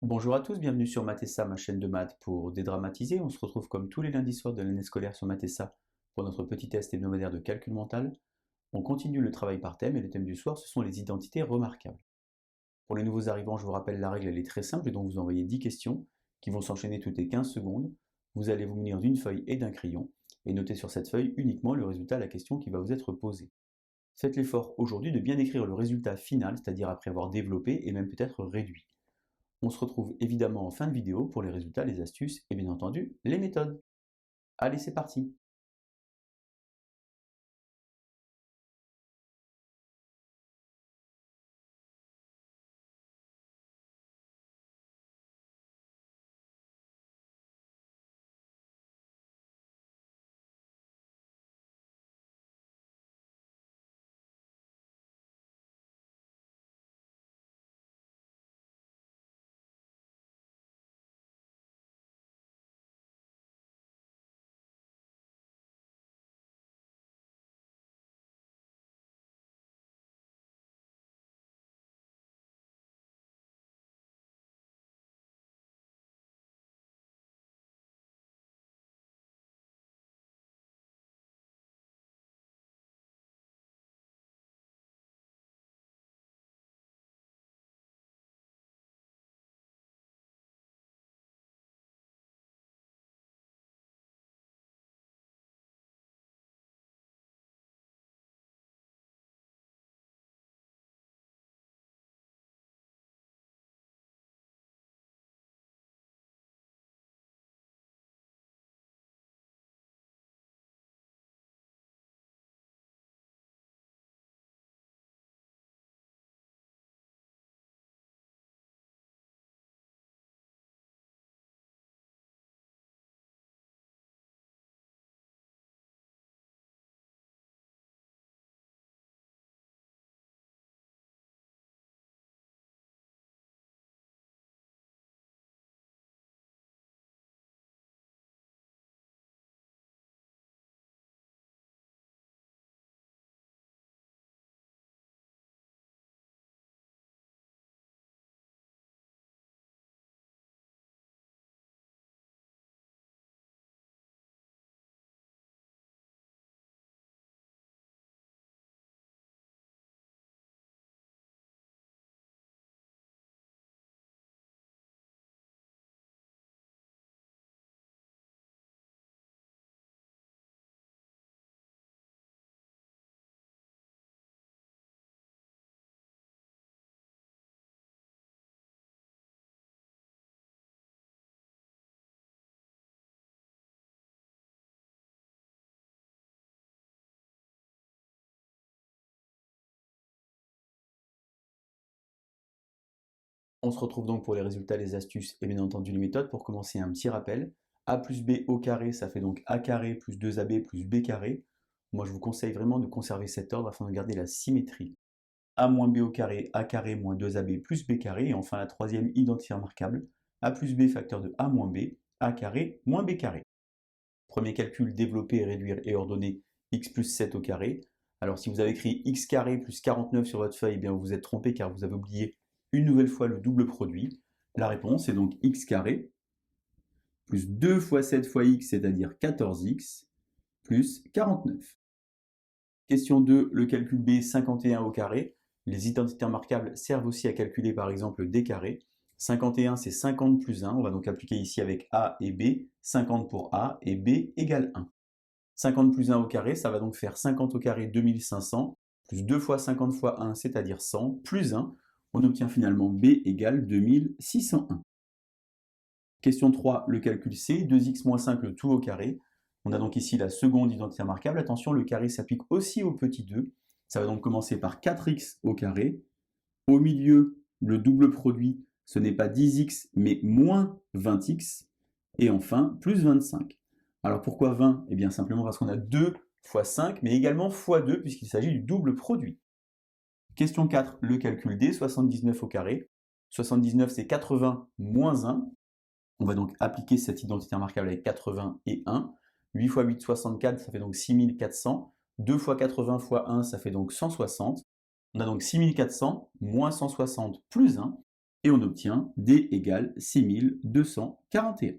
Bonjour à tous, bienvenue sur Mathessa, ma chaîne de maths pour dédramatiser. On se retrouve comme tous les lundis soirs de l'année scolaire sur Mathessa pour notre petit test hebdomadaire de calcul mental. On continue le travail par thème et le thème du soir, ce sont les identités remarquables. Pour les nouveaux arrivants, je vous rappelle la règle, elle est très simple et donc vous envoyez 10 questions qui vont s'enchaîner toutes les 15 secondes. Vous allez vous munir d'une feuille et d'un crayon et noter sur cette feuille uniquement le résultat de la question qui va vous être posée. Faites l'effort aujourd'hui de bien écrire le résultat final, c'est-à-dire après avoir développé et même peut-être réduit. On se retrouve évidemment en fin de vidéo pour les résultats, les astuces et bien entendu les méthodes. Allez, c'est parti! On se retrouve donc pour les résultats, les astuces et bien entendu les méthodes. Pour commencer, un petit rappel. A plus B au carré, ça fait donc A carré plus 2AB plus B carré. Moi, je vous conseille vraiment de conserver cet ordre afin de garder la symétrie. A moins B au carré, A carré moins 2AB plus B carré. Et enfin, la troisième identité remarquable. A plus B facteur de A moins B, A carré moins B carré. Premier calcul, développer, réduire et ordonner x plus 7 au carré. Alors si vous avez écrit x carré plus 49 sur votre feuille, eh bien vous vous êtes trompé car vous avez oublié une nouvelle fois le double produit. La réponse est donc x carré plus 2 fois 7 fois x, c'est-à-dire 14x, plus 49. Question 2, le calcul B, 51 au carré. Les identités remarquables servent aussi à calculer par exemple d carré. 51 c'est 50 plus 1, on va donc appliquer ici avec A et B, 50 pour A et B égale 1. 50 plus 1 au carré, ça va donc faire 50 au carré 2500, plus 2 fois 50 fois 1, c'est-à-dire 100, plus 1, on obtient finalement B égale 2601. Question 3, le calcul C, 2x moins 5 le tout au carré. On a donc ici la seconde identité remarquable. Attention, le carré s'applique aussi au petit 2. Ça va donc commencer par 4x au carré. Au milieu, le double produit, ce n'est pas 10x, mais moins 20x. Et enfin, plus 25. Alors pourquoi 20? Eh bien simplement parce qu'on a 2 fois 5, mais également fois 2, puisqu'il s'agit du double produit. Question 4, le calcul D, 79 au carré. 79, c'est 80 moins 1. On va donc appliquer cette identité remarquable avec 80 et 1. 8 fois 8, 64, ça fait donc 6400. 2 fois 80 fois 1, ça fait donc 160. On a donc 6400 moins 160 plus 1. et on obtient D égale 6241.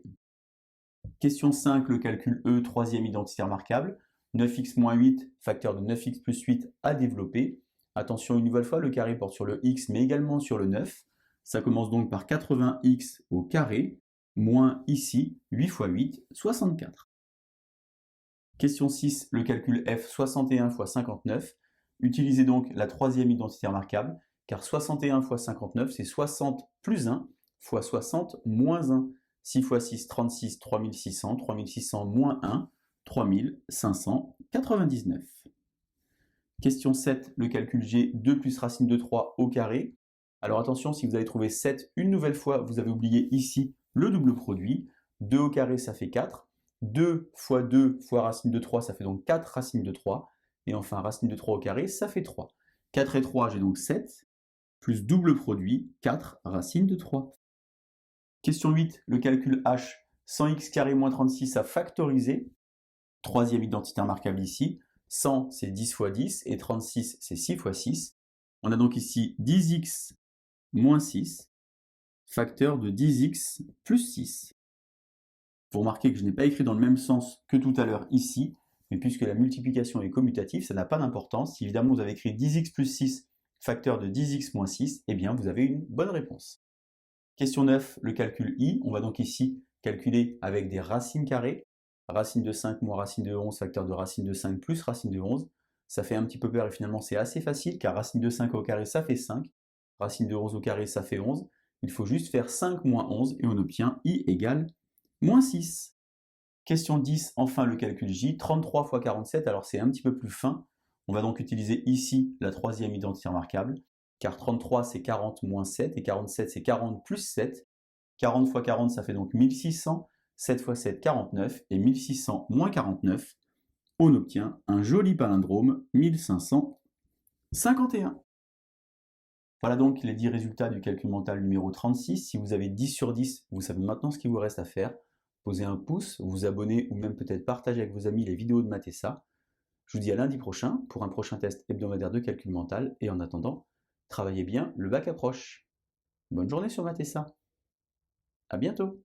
Question 5, le calcul E, troisième identité remarquable. 9x moins 8, facteur de 9x plus 8 à développer. Attention, une nouvelle fois, le carré porte sur le x, mais également sur le 9. Ça commence donc par 80x au carré, moins ici, 8 fois 8, 64. Question 6, le calcul F, 61 fois 59. Utilisez donc la troisième identité remarquable, car 61 fois 59, c'est 60 plus 1 fois 60 moins 1. 6 fois 6, 36, 3600, 3600 moins 1, 3599. Question 7, le calcul G, 2 plus racine de 3 au carré. Alors attention, si vous avez trouvé 7 une nouvelle fois, vous avez oublié ici le double produit. 2 au carré, ça fait 4. 2 fois 2 fois racine de 3, ça fait donc 4 racines de 3. Et enfin, racine de 3 au carré, ça fait 3. 4 et 3, j'ai donc 7, plus double produit, 4 racines de 3. Question 8, le calcul H, 100x carré moins 36 à factoriser. Troisième identité remarquable ici. 100, c'est 10 fois 10, et 36, c'est 6 fois 6. On a donc ici 10x moins 6, facteur de 10x plus 6. Vous remarquez que je n'ai pas écrit dans le même sens que tout à l'heure ici, mais puisque la multiplication est commutative, ça n'a pas d'importance. Si évidemment vous avez écrit 10x plus 6, facteur de 10x moins 6, eh bien vous avez une bonne réponse. Question 9, le calcul I. On va donc ici calculer avec des racines carrées. Racine de 5 moins racine de 11, facteur de racine de 5 plus racine de 11. Ça fait un petit peu peur et finalement c'est assez facile, car racine de 5 au carré, ça fait 5. Racine de 11 au carré, ça fait 11. Il faut juste faire 5 moins 11 et on obtient I égale moins 6. Question 10, enfin le calcul J, 33 fois 47, alors c'est un petit peu plus fin. On va donc utiliser ici la troisième identité remarquable, car 33 c'est 40 moins 7, et 47 c'est 40 plus 7. 40 fois 40, ça fait donc 1600, 7 fois 7, 49, et 1600 moins 49, on obtient un joli palindrome, 1551. Voilà donc les 10 résultats du calcul mental numéro 36. Si vous avez 10 sur 10, vous savez maintenant ce qu'il vous reste à faire. Posez un pouce, vous abonner ou même peut-être partager avec vos amis les vidéos de Mathessa. Je vous dis à lundi prochain pour un prochain test hebdomadaire de calcul mental et en attendant, travaillez bien, le bac approche. Bonne journée sur Mathessa. À bientôt.